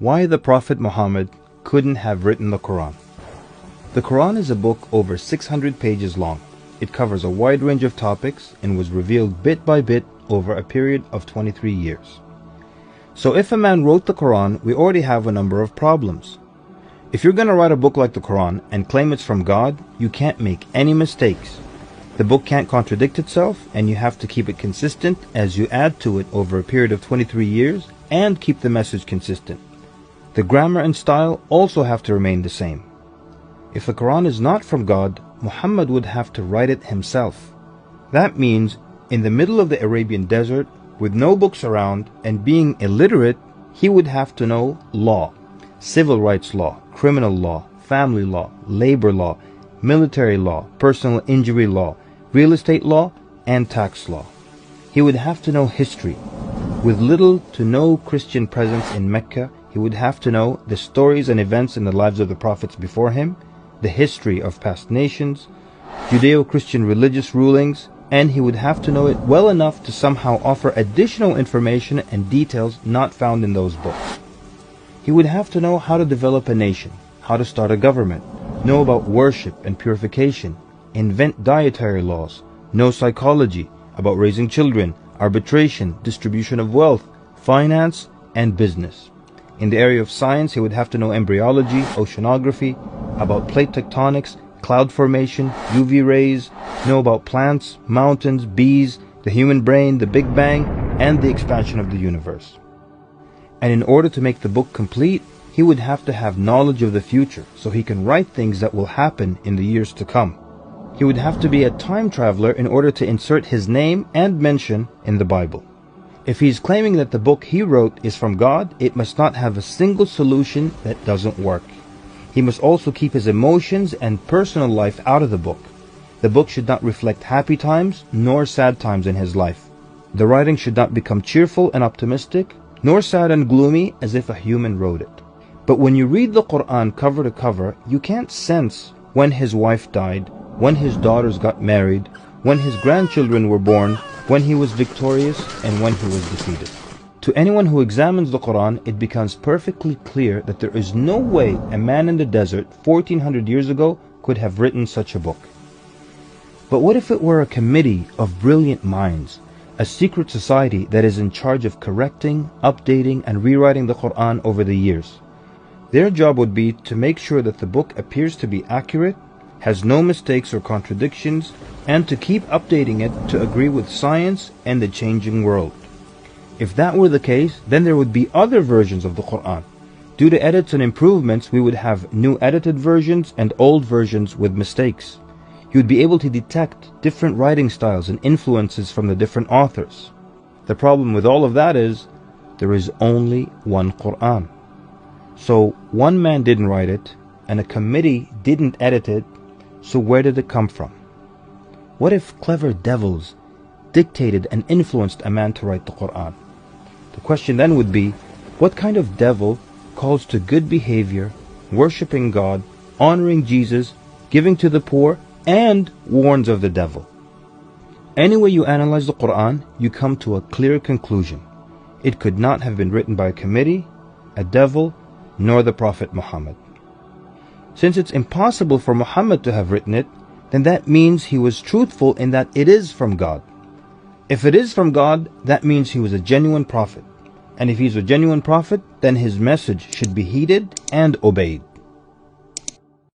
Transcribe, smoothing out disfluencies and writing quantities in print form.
Why the Prophet Muhammad couldn't have written the Quran. The Quran is a book over 600 pages long. It covers a wide range of topics and was revealed bit by bit over a period of 23 years. So if a man wrote the Quran, we already have a number of problems. If you're going to write a book like the Quran and claim it's from God, you can't make any mistakes. The book can't contradict itself, and you have to keep it consistent as you add to it over a period of 23 years and keep the message consistent. The grammar and style also have to remain the same. If the Quran is not from God, Muhammad would have to write it himself. That means in the middle of the Arabian desert, with no books around and being illiterate, he would have to know law, civil rights law, criminal law, family law, labor law, military law, personal injury law, real estate law, and tax law. He would have to know history. With little to no Christian presence in Mecca, he would have to know the stories and events in the lives of the prophets before him, the history of past nations, Judeo-Christian religious rulings, and he would have to know it well enough to somehow offer additional information and details not found in those books. He would have to know how to develop a nation, how to start a government, know about worship and purification, invent dietary laws, know psychology, about raising children, arbitration, distribution of wealth, finance, and business. In the area of science, he would have to know embryology, oceanography, about plate tectonics, cloud formation, UV rays, know about plants, mountains, bees, the human brain, the Big Bang, and the expansion of the universe. And in order to make the book complete, he would have to have knowledge of the future so he can write things that will happen in the years to come. He would have to be a time traveler in order to insert his name and mention in the Bible. If he is claiming that the book he wrote is from God, it must not have a single solution that doesn't work. He must also keep his emotions and personal life out of the book. The book should not reflect happy times nor sad times in his life. The writing should not become cheerful and optimistic, nor sad and gloomy as if a human wrote it. But when you read the Quran cover to cover, you can't sense when his wife died, when his daughters got married, when his grandchildren were born, when he was victorious, and when he was defeated. To anyone who examines the Quran, it becomes perfectly clear that there is no way a man in the desert 1400 years ago could have written such a book. But what if it were a committee of brilliant minds, a secret society that is in charge of correcting, updating, and rewriting the Quran over the years? Their job would be to make sure that the book appears to be accurate, has no mistakes or contradictions, and to keep updating it to agree with science and the changing world. If that were the case, then there would be other versions of the Quran. Due to edits and improvements, we would have new edited versions and old versions with mistakes. You would be able to detect different writing styles and influences from the different authors. The problem with all of that is, there is only one Quran. So one man didn't write it, and a committee didn't edit it, so where did it come from? What if clever devils dictated and influenced a man to write the Quran? The question then would be, what kind of devil calls to good behavior, worshipping God, honoring Jesus, giving to the poor, and warns of the devil? Any way you analyze the Quran, you come to a clear conclusion. It could not have been written by a committee, a devil, nor the Prophet Muhammad. Since it's impossible for Muhammad to have written it, then that means he was truthful in that it is from God. If it is from God, that means he was a genuine prophet. And if he's a genuine prophet, then his message should be heeded and obeyed.